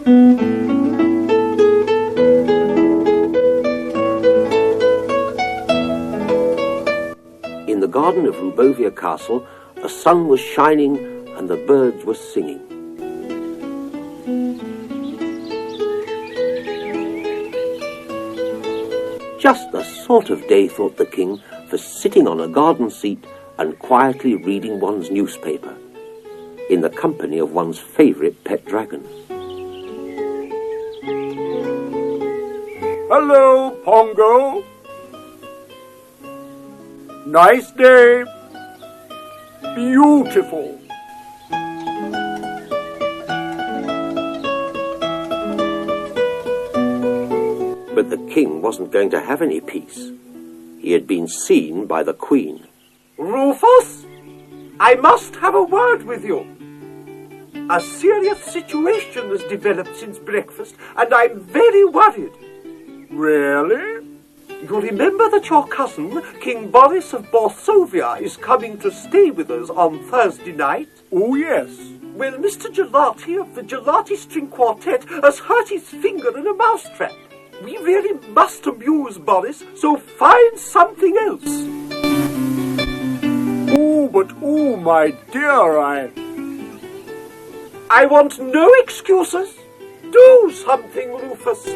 In the garden of Rubovia Castle, the sun was shining and the birds were singing. Just the sort of day, thought the king, for sitting on a garden seat and quietly reading one's newspaper, in the company of one's favourite pet dragon. Hello, Pongo. Nice day. Beautiful. But the king wasn't going to have any peace. He had been seen by the queen. Rufus, I must have a word with you. A serious situation has developed since breakfast, and I'm very worried. Really? You remember that your cousin, King Boris of Borsovia, is coming to stay with us on Thursday night? Oh, yes. Well, Mr. Gelati of the Gelati String Quartet has hurt his finger in a mousetrap. We really must amuse Boris, so find something else. Oh, my dear, I want no excuses. Do something, Rufus.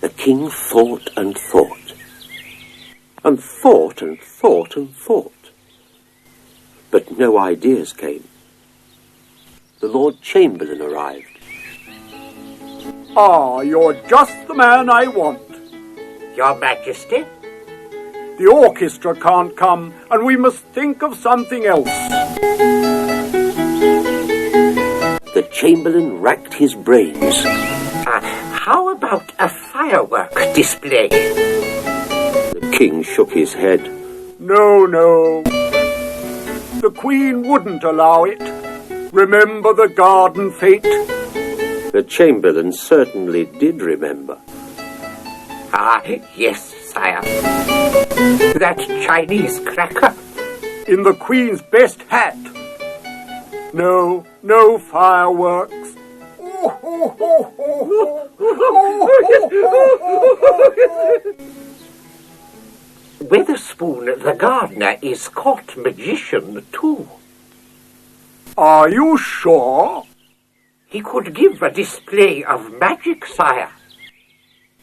The king thought and thought, and thought and thought and thought. But no ideas came. The Lord Chamberlain arrived. Ah, you're just the man I want. Your Majesty? The orchestra can't come, and we must think of something else. The Chamberlain racked his brains. How about a firework display? The king shook his head. No. The Queen wouldn't allow it. Remember the garden fete? The Chamberlain certainly did remember. Yes, sire. That Chinese cracker. In the Queen's best hat. No fireworks. Weatherspoon, the gardener, is court magician too. Are you sure? He could give a display of magic, sire.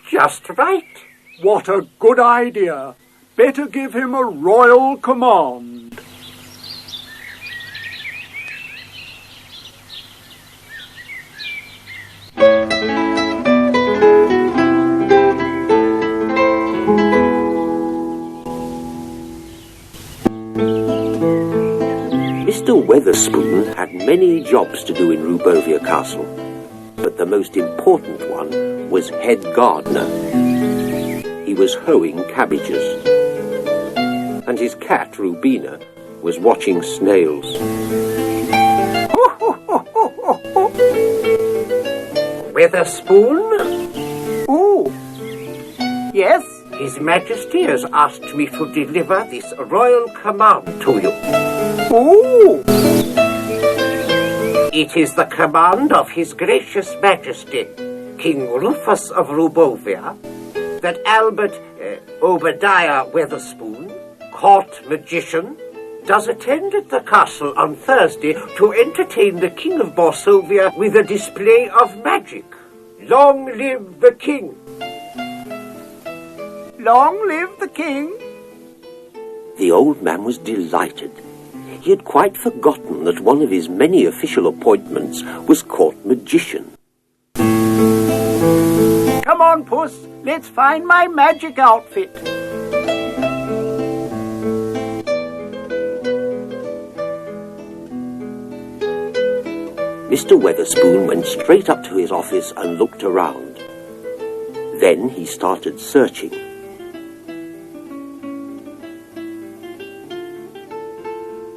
Just right. What a good idea. Better give him a royal command. Mr. Weatherspoon had many jobs to do in Rubovia Castle, but the most important one was head gardener. He was hoeing cabbages, and his cat, Rubina, was watching snails. Weatherspoon? Oh, yes? His Majesty has asked me to deliver this royal command to you. Oh! It is the command of His Gracious Majesty, King Rufus of Rubovia, that Albert Obadiah Weatherspoon, court magician, does attend at the castle on Thursday to entertain the King of Borsovia with a display of magic. Long live the King! Long live the King! The old man was delighted. He had quite forgotten that one of his many official appointments was court magician. Come on, Puss, let's find my magic outfit. Mr. Weatherspoon went straight up to his office and looked around. Then he started searching.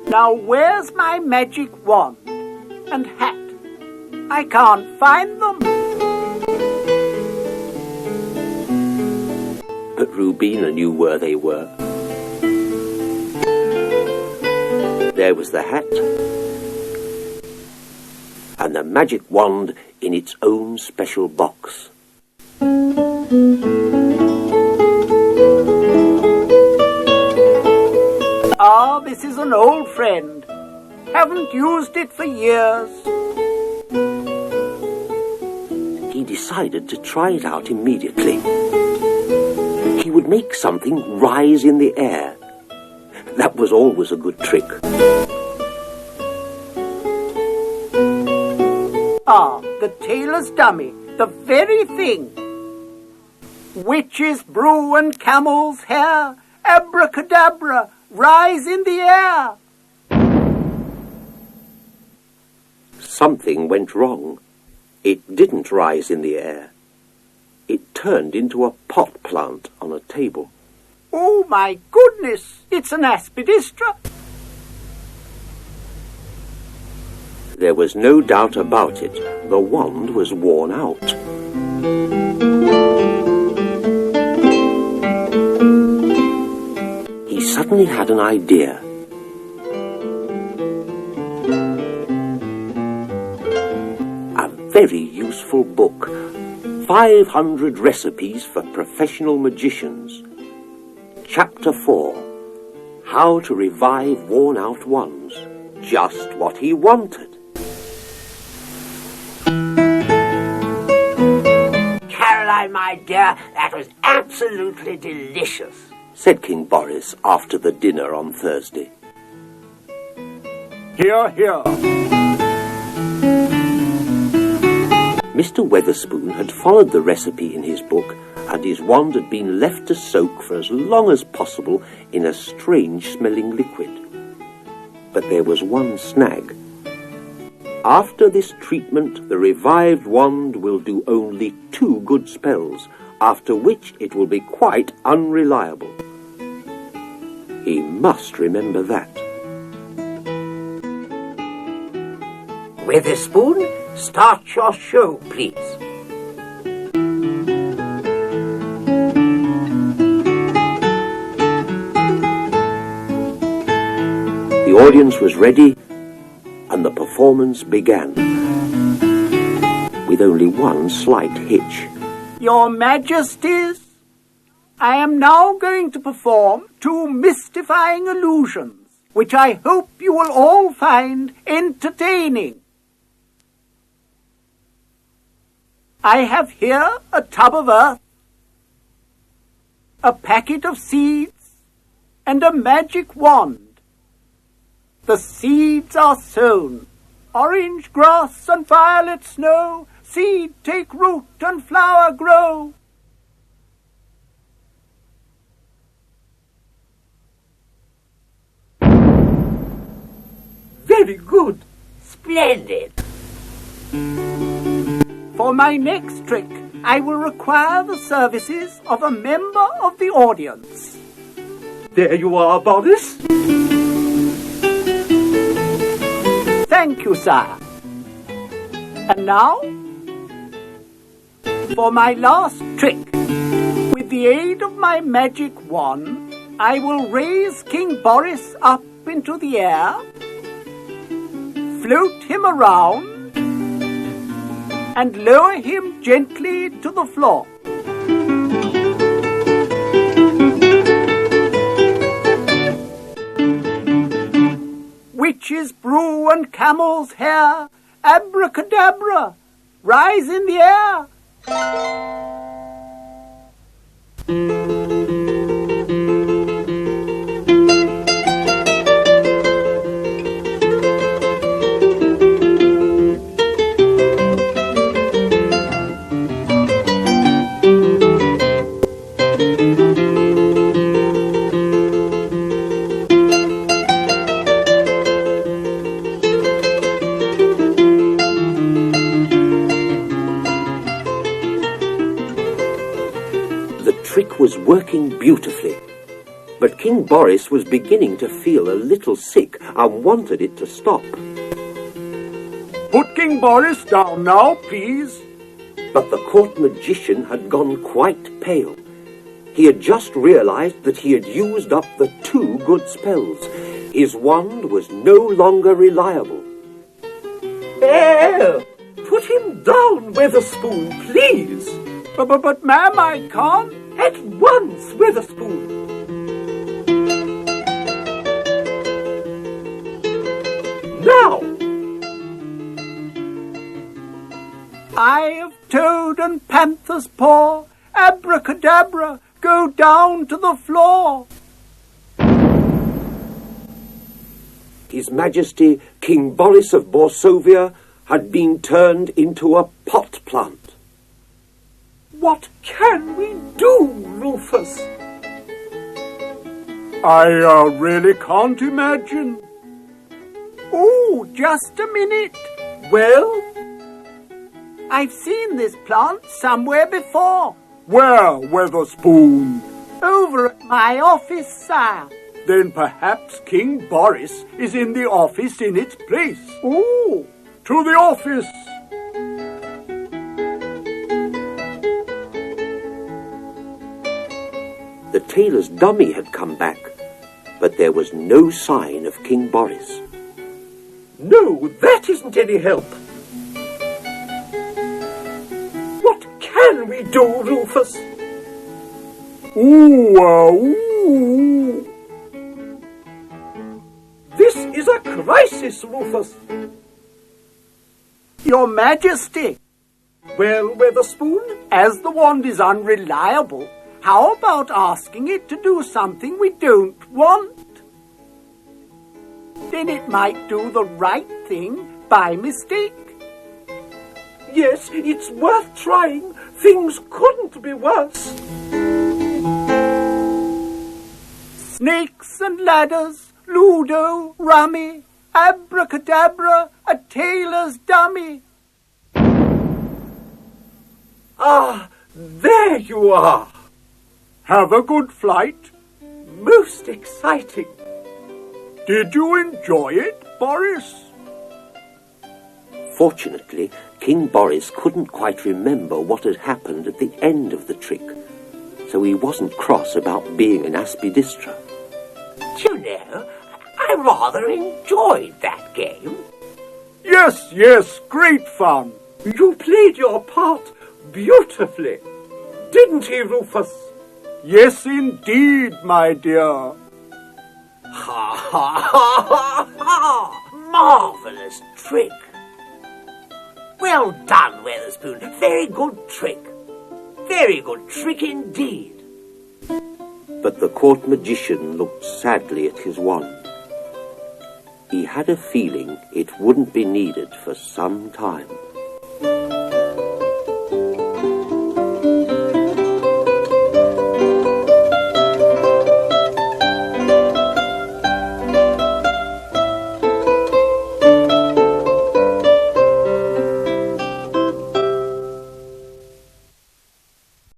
Now where's my magic wand and hat? I can't find them. But Rubina knew where they were. There was the hat, and the magic wand in its own special box. Ah, this is an old friend. Haven't used it for years. He decided to try it out immediately. He would make something rise in the air. That was always a good trick. Ah, the tailor's dummy, the very thing. Witch's brew and camel's hair, abracadabra, rise in the air. Something went wrong. It didn't rise in the air. It turned into a pot plant on a table. Oh, my goodness, it's an aspidistra. There was no doubt about it. The wand was worn out. He suddenly had an idea. A very useful book. 500 recipes for professional magicians. Chapter 4. How to revive worn-out wands. Just what he wanted. Caroline, my dear, that was absolutely delicious, said King Boris after the dinner on Thursday. Hear, hear. Mr. Weatherspoon had followed the recipe in his book, and his wand had been left to soak for as long as possible in a strange-smelling liquid. But there was one snag. After this treatment, the revived wand will do only 2 good spells, after which it will be quite unreliable. He must remember that. Weatherspoon, start your show, please. The audience was ready, and the performance began, with only one slight hitch. Your Majesties, I am now going to perform 2 mystifying illusions, which I hope you will all find entertaining. I have here a tub of earth, a packet of seeds, and a magic wand. The seeds are sown. Orange grass and violet snow, seed take root and flower grow. Very good. Splendid. For my next trick, I will require the services of a member of the audience. There you are, Boris. Thank you, sir. And now, for my last trick. With the aid of my magic wand, I will raise King Boris up into the air, float him around, and lower him gently to the floor. Witch's brew and camel's hair, abracadabra, rise in the air. Was working beautifully, but King Boris was beginning to feel a little sick and wanted it to stop. Put King Boris down now, please. But the court magician had gone quite pale. He had just realized that he had used up the 2 good spells. His wand was no longer reliable. There! Put him down, Weatherspoon, please! But ma'am, I can't. At once, Weatherspoon! Now! Eye of toad and panther's paw, abracadabra, go down to the floor. His Majesty King Boris of Borsovia had been turned into a pot plant. What can we do, Rufus? I really can't imagine. Oh, just a minute. Well? I've seen this plant somewhere before. Where, Weatherspoon? Over at my office, sire. Then perhaps King Boris is in the office in its place. Oh! To the office! The tailor's dummy had come back, but there was no sign of King Boris. No, that isn't any help. What can we do, Rufus? Ooh. This is a crisis, Rufus. Your Majesty, Well, Weatherspoon? as the wand is unreliable, how about asking it to do something we don't want? Then it might do the right thing by mistake. Yes, it's worth trying. Things couldn't be worse. Snakes and ladders, Ludo, rummy, abracadabra, a tailor's dummy. Ah, there you are. Have a good flight. Most exciting. Did you enjoy it, Boris? Fortunately, King Boris couldn't quite remember what had happened at the end of the trick, so he wasn't cross about being an aspidistra. Do you know, I rather enjoyed that game. Yes, great fun. You played your part beautifully, didn't he, Rufus? Yes, indeed, my dear. Ha ha ha ha ha! Marvellous trick. Well done, Weatherspoon. Very good trick. Very good trick indeed. But the court magician looked sadly at his wand. He had a feeling it wouldn't be needed for some time.